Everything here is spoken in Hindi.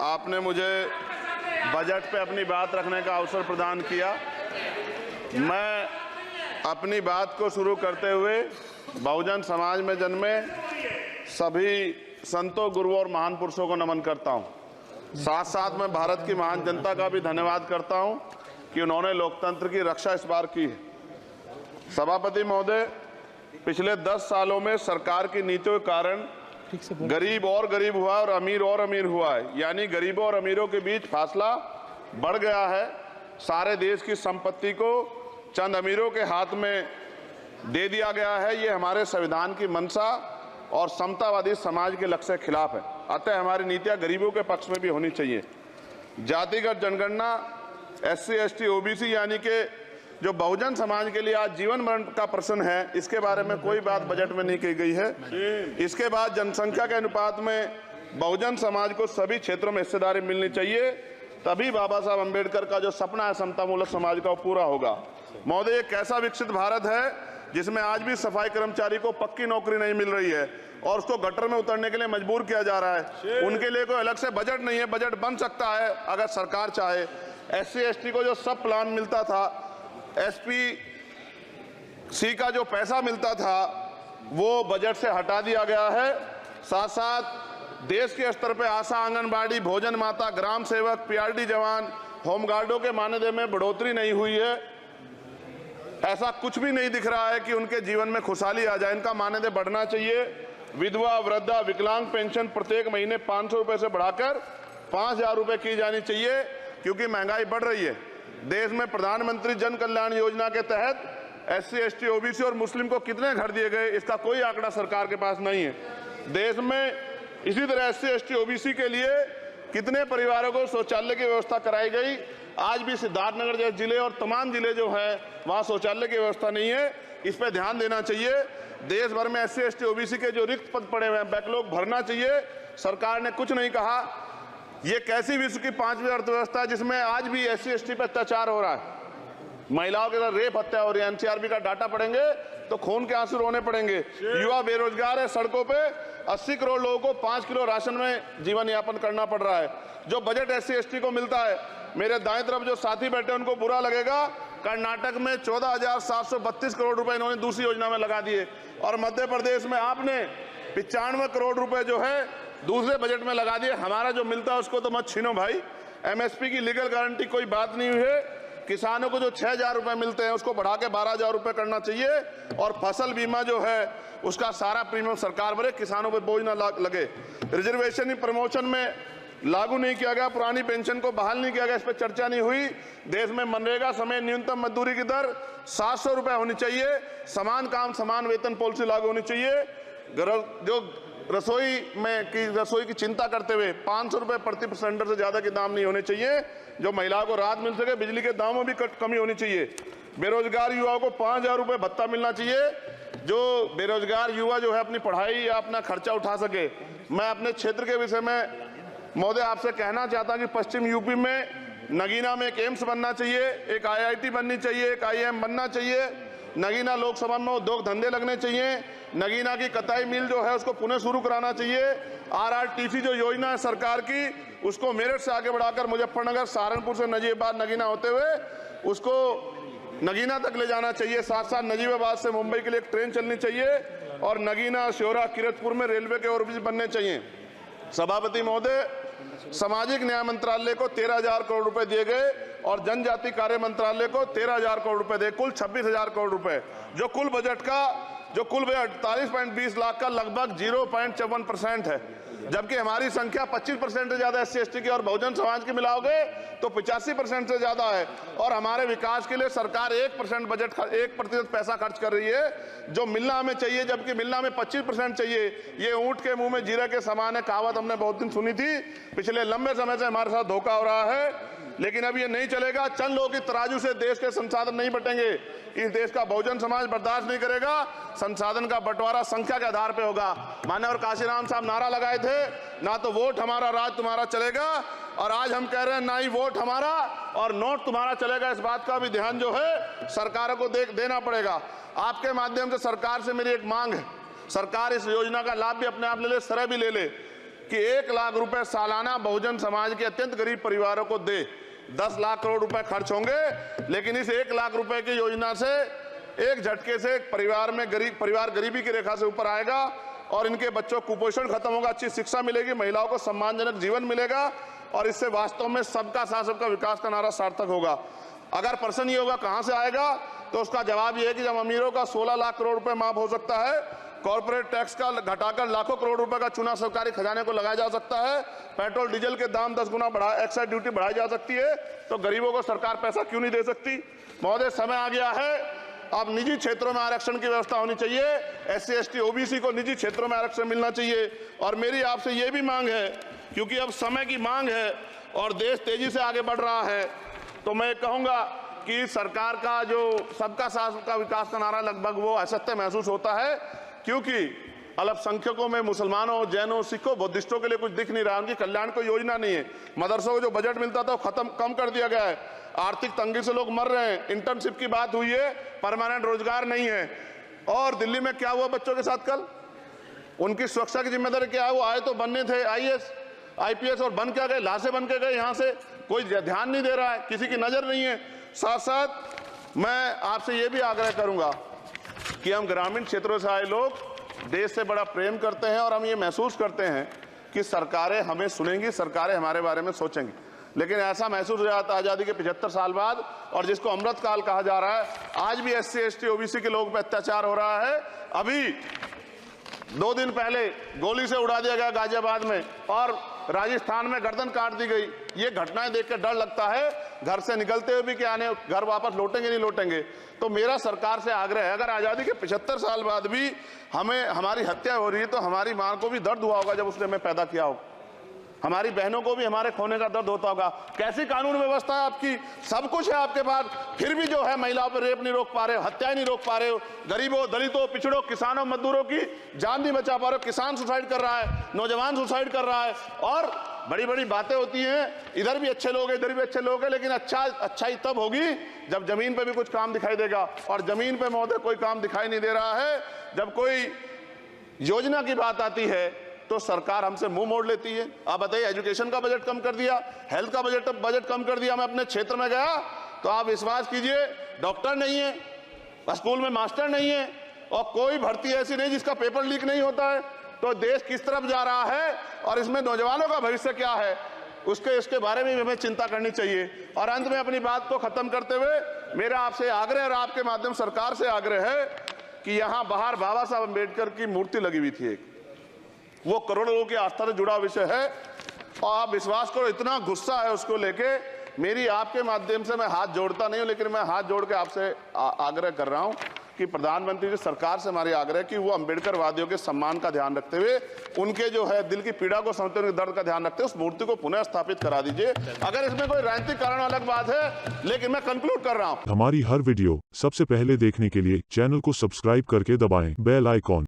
आपने मुझे बजट पे अपनी बात रखने का अवसर प्रदान किया। मैं अपनी बात को शुरू करते हुए बहुजन समाज में जन्मे सभी संतों, गुरुओं और महान पुरुषों को नमन करता हूं। साथ साथ मैं भारत की महान जनता का भी धन्यवाद करता हूं कि उन्होंने लोकतंत्र की रक्षा इस बार की है। सभापति महोदय, पिछले 10 सालों में सरकार की नीतियों के कारण गरीब और गरीब हुआ और अमीर हुआ है, यानी गरीबों और अमीरों के बीच फासला बढ़ गया है। सारे देश की संपत्ति को चंद अमीरों के हाथ में दे दिया गया है। ये हमारे संविधान की मंशा और समतावादी समाज के लक्ष्य के खिलाफ है। अतः हमारी नीतियां गरीबों के पक्ष में भी होनी चाहिए। जातिगत जनगणना, SC, ST, OBC यानी कि जो बहुजन समाज के लिए आज जीवन मरण का प्रश्न है, इसके बारे में कोई बात बजट में नहीं की गई है। इसके बाद जनसंख्या के अनुपात में बहुजन समाज को सभी क्षेत्रों में हिस्सेदारी मिलनी चाहिए, तभी बाबा साहब अम्बेडकर का जो सपना है समतामूलक समाज का, वो पूरा होगा। महोदय, एक ऐसा विकसित भारत है जिसमें आज भी सफाई कर्मचारी को पक्की नौकरी नहीं मिल रही है और उसको गटर में उतरने के लिए मजबूर किया जा रहा है। उनके लिए कोई अलग से बजट नहीं है। बजट बन सकता है अगर सरकार चाहे। SC, ST को जो सब प्लान मिलता था, SPC का जो पैसा मिलता था, वो बजट से हटा दिया गया है। साथ साथ देश के स्तर पर आशा, आंगनबाड़ी, भोजन माता, ग्राम सेवक, PRD जवान, होमगार्डों के मानदेय में बढ़ोतरी नहीं हुई है। ऐसा कुछ भी नहीं दिख रहा है कि उनके जीवन में खुशहाली आ जाए। इनका मानदेय बढ़ना चाहिए। विधवा, वृद्धा, विकलांग पेंशन प्रत्येक महीने 500 रुपए से बढ़ाकर 5000 रुपए की जानी चाहिए, क्योंकि महंगाई बढ़ रही है। देश में प्रधानमंत्री जन कल्याण योजना के तहत SC, ST, OBC और मुस्लिम को कितने घर दिए गए, इसका कोई आंकड़ा सरकार के पास नहीं है। देश में इसी तरह SC, ST, OBC के लिए कितने परिवारों को शौचालय की व्यवस्था कराई गई। आज भी सिद्धार्थनगर जैसे जिले और तमाम जिले जो हैं, वहाँ शौचालय की व्यवस्था नहीं है। इस पर ध्यान देना चाहिए। देश भर में SC, ST, OBC के जो रिक्त पद पड़े हुए हैं, बैकलॉग भरना चाहिए। सरकार ने कुछ नहीं कहा। ये कैसी विश्व की 5वीं अर्थव्यवस्था है जिसमें आज भी SC, ST पर अत्याचार हो रहा है, महिलाओं के साथ रेप हत्या हो रही है। NCRB का डाटा पढ़ेंगे तो खून के आंसू रोने पड़ेंगे। युवा बेरोजगार है, सड़कों पे 80 करोड़ लोगों को 5 किलो राशन में जीवन यापन करना पड़ रहा है। जो बजट SC, ST को मिलता है, मेरे दाएं तरफ जो साथी बैठे उनको बुरा लगेगा, कर्नाटक में 14,732 करोड़ रुपए इन्होंने दूसरी योजना में लगा दिए और मध्य प्रदेश में आपने 95 करोड़ रुपए जो है दूसरे बजट में लगा दिए। हमारा जो मिलता है उसको तो मत छीनो भाई। MSP की लीगल गारंटी कोई बात नहीं हुई है। किसानों को जो 6000 रुपए मिलते हैं उसको बढ़ा के 12000 रुपए करना चाहिए और फसल बीमा जो है उसका सारा प्रीमियम सरकार भरे, किसानों पर बोझ ना लगे। रिजर्वेशन प्रमोशन में लागू नहीं किया गया, पुरानी पेंशन को बहाल नहीं किया गया, इस पर चर्चा नहीं हुई। देश में मनरेगा समय न्यूनतम मजदूरी की दर 700 रुपए होनी चाहिए। समान काम समान वेतन पॉलिसी लागू होनी चाहिए। जो रसोई की चिंता करते हुए 500 रुपए प्रति सिलेंडर से ज्यादा के दाम नहीं होने चाहिए, जो महिलाओं को राहत मिल सके। बिजली के दामों में भी कमी होनी चाहिए। बेरोजगार युवाओं को 5000 रुपए भत्ता मिलना चाहिए, जो बेरोजगार युवा जो है अपनी पढ़ाई या अपना खर्चा उठा सके। मैं अपने क्षेत्र के विषय में महोदय आपसे कहना चाहता हूं कि पश्चिम यूपी में नगीना में एक एम्स बनना चाहिए, एक IIT बननी चाहिए, एक IIM बनना चाहिए। नगीना लोकसभा में उद्योग धंधे लगने चाहिए। नगीना की कताई मिल जो है उसको पुनः शुरू कराना चाहिए। RRTC जो योजना है सरकार की, उसको मेरठ से आगे बढ़ाकर मुजफ्फरनगर, सहारनपुर से नजीबाबाद, नगीना होते हुए उसको नगीना तक ले जाना चाहिए। साथ साथ नजीबाबाद से मुंबई के लिए एक ट्रेन चलनी चाहिए और नगीना, श्योरा, किरतपुर में रेलवे के ओवरब्रिज बनने चाहिए। सभापति महोदय, सामाजिक न्याय मंत्रालय को 13,000 करोड़ रुपए दिए गए और जनजाति कार्य मंत्रालय को 13,000 करोड़ रुपए दिए, कुल 26,000 करोड़ रुपए। जो कुल बजट 48.20 लाख का लगभग 0.54% है, जबकि हमारी संख्या 25% से ज्यादा SC, ST की और बहुजन समाज की मिलाओगे तो 85% से ज्यादा है। और हमारे विकास के लिए सरकार 1% पैसा खर्च कर रही है, जो मिलना हमें चाहिए, जबकि मिलना हमें 25% चाहिए। ये ऊंट के मुंह में जीरा के समान है, कहावत हमने बहुत दिन सुनी थी। पिछले लंबे समय से हमारे साथ धोखा हो रहा है, लेकिन अब ये नहीं चलेगा। चंद लोगों की तराजू से देश के संसाधन नहीं बटेंगे। इस देश का बहुजन समाज बर्दाश्त नहीं करेगा। संसाधन का बंटवारा संख्या के आधार पर होगा। माननीय काशीराम साहब नारा लगाए थे, ना तो वोट हमारा राज तुम्हारा चलेगा, और आज हम कह रहे हैं ना ही वोट हमारा और नोट तुम्हारा चलेगा। इस बात का भी ध्यान जो है सरकारों को देना पड़ेगा। आपके माध्यम से सरकार से मेरी एक मांग है, सरकार इस योजना का लाभ भी अपने आप ले ले, सरह भी ले ले। कि 1 लाख रुपए सालाना बहुजन समाज के अत्यंत गरीब परिवारों को दे। 10 लाख करोड़ रुपए खर्च होंगे, लेकिन इस 1 लाख रुपए की योजना से एक झटके से परिवार गरीबी की रेखा से ऊपर आएगा और इनके बच्चों को कुपोषण खत्म होगा, अच्छी शिक्षा मिलेगी, महिलाओं को सम्मानजनक जीवन मिलेगा और इससे वास्तव में सबका साथ सबका विकास का नारा सार्थक होगा। अगर प्रश्न ये होगा कहां से आएगा, तो उसका जवाब ये है कि जब अमीरों का 16 लाख करोड़ रुपए माफ हो सकता है, कॉर्पोरेट टैक्स का घटाकर लाखों करोड़ रुपए का चूना सरकारी खजाने को लगाया जा सकता है, पेट्रोल डीजल के दाम 10 गुना एक्साइज ड्यूटी बढ़ाई जा सकती है, तो गरीबों को सरकार पैसा क्यों नहीं दे सकती। महोदय, समय आ गया है, अब निजी क्षेत्रों में आरक्षण की व्यवस्था होनी चाहिए। SC ST OBC को निजी क्षेत्रों में आरक्षण मिलना चाहिए। और मेरी आपसे ये भी मांग है, क्योंकि अब समय की मांग है और देश तेजी से आगे बढ़ रहा है, तो मैं कहूंगा कि सरकार का जो सबका साथ सबका विकास का नारा लगभग वो असत्य महसूस होता है, क्योंकि अल्पसंख्यकों में मुसलमानों, जैनों, सिखों, बुद्धिस्टों के लिए कुछ दिख नहीं रहा, उनकी कल्याण कोई योजना नहीं है। मदरसों को जो बजट मिलता था वो कम कर दिया गया है, आर्थिक तंगी से लोग मर रहे हैं, इंटर्नशिप की बात हुई है, परमानेंट रोजगार नहीं है। और दिल्ली में क्या हुआ बच्चों के साथ कल, उनकी सुरक्षा की जिम्मेदारी क्या है? वो आए तो बनने थे IAS IPS और बन क्या गए, लाशें बन के गए, यहाँ से कोई ध्यान नहीं दे रहा है, किसी की नजर नहीं है। साथ साथ मैं आपसे ये भी आग्रह करूंगा कि हम ग्रामीण क्षेत्रों से आए लोग देश से बड़ा प्रेम करते हैं और हम ये महसूस करते हैं कि सरकारें हमें सुनेंगी, सरकारें हमारे बारे में सोचेंगी, लेकिन ऐसा महसूस हो जाता है आज़ादी के 75 साल बाद, और जिसको अमृतकाल कहा जा रहा है, आज भी SC ST OBC के लोगों पर अत्याचार हो रहा है। अभी 2 दिन पहले गोली से उड़ा दिया गया गाजियाबाद में और राजस्थान में गर्दन काट दी गई। ये घटनाएं देख कर डर लगता है, घर से निकलते हुए भी कि आने घर वापस लौटेंगे नहीं लौटेंगे। तो मेरा सरकार से आग्रह है, अगर आज़ादी के 75 साल बाद भी हमारी हत्या हो रही है, तो हमारी मां को भी दर्द हुआ होगा जब उसने हमें पैदा किया हो, हमारी बहनों को भी हमारे खोने का दर्द होता होगा। कैसी कानून व्यवस्था है आपकी, सब कुछ है आपके पास, फिर भी जो है महिलाओं पर रेप नहीं रोक पा रहे हो, हत्याएं नहीं रोक पा रहे हो, गरीबों, दलितों, पिछड़ों, किसानों, मजदूरों की जान नहीं बचा पा रहे हो। किसान सुसाइड कर रहा है, नौजवान सुसाइड कर रहा है, और बड़ी बड़ी बातें होती हैं, इधर भी अच्छे लोग हैं, इधर भी अच्छे लोग हैं, लेकिन अच्छाई तब होगी जब जमीन पे भी कुछ काम दिखाई देगा। और जमीन पे महोदय कोई काम दिखाई नहीं दे रहा है। जब कोई योजना की बात आती है तो सरकार हमसे मुंह मोड़ लेती है। आप बताइए, एजुकेशन का बजट कम कर दिया, हेल्थ का बजट कम कर दिया। मैं अपने क्षेत्र में गया तो आप विश्वास कीजिए, डॉक्टर नहीं है, स्कूल में मास्टर नहीं है, और कोई भर्ती ऐसी नहीं जिसका पेपर लीक नहीं होता है। तो देश किस तरफ जा रहा है और इसमें नौजवानों का भविष्य क्या है, इसके बारे में हमें चिंता करनी चाहिए। और अंत में अपनी बात को खत्म करते हुए मेरा आपसे आग्रह और आपके माध्यम सरकार से आग्रह है कि यहाँ बाहर बाबा साहब अम्बेडकर की मूर्ति लगी हुई थी, एक वो करोड़ों लोगों की आस्था से जुड़ा विषय है, और आप विश्वास करो इतना गुस्सा है उसको लेके, मेरी आपके माध्यम से मैं हाथ जोड़ता नहीं हूं, लेकिन मैं हाथ जोड़ के आपसे आग्रह कर रहा हूं कि प्रधानमंत्री जी, सरकार से हमारी आग्रह कि वो अम्बेडकर वादियों के सम्मान का ध्यान रखते हुए, उनके जो है दिल की पीड़ा को समझते हुए, उनके दर्द का ध्यान रखते हुए उस मूर्ति को पुनः स्थापित करा दीजिए। अगर इसमें कोई राजनीतिक कारण अलग बात है, लेकिन मैं कंक्लूड कर रहा हूं। हमारी हर वीडियो सबसे पहले देखने के लिए चैनल को सब्सक्राइब करके दबाएं बेल आइकॉन।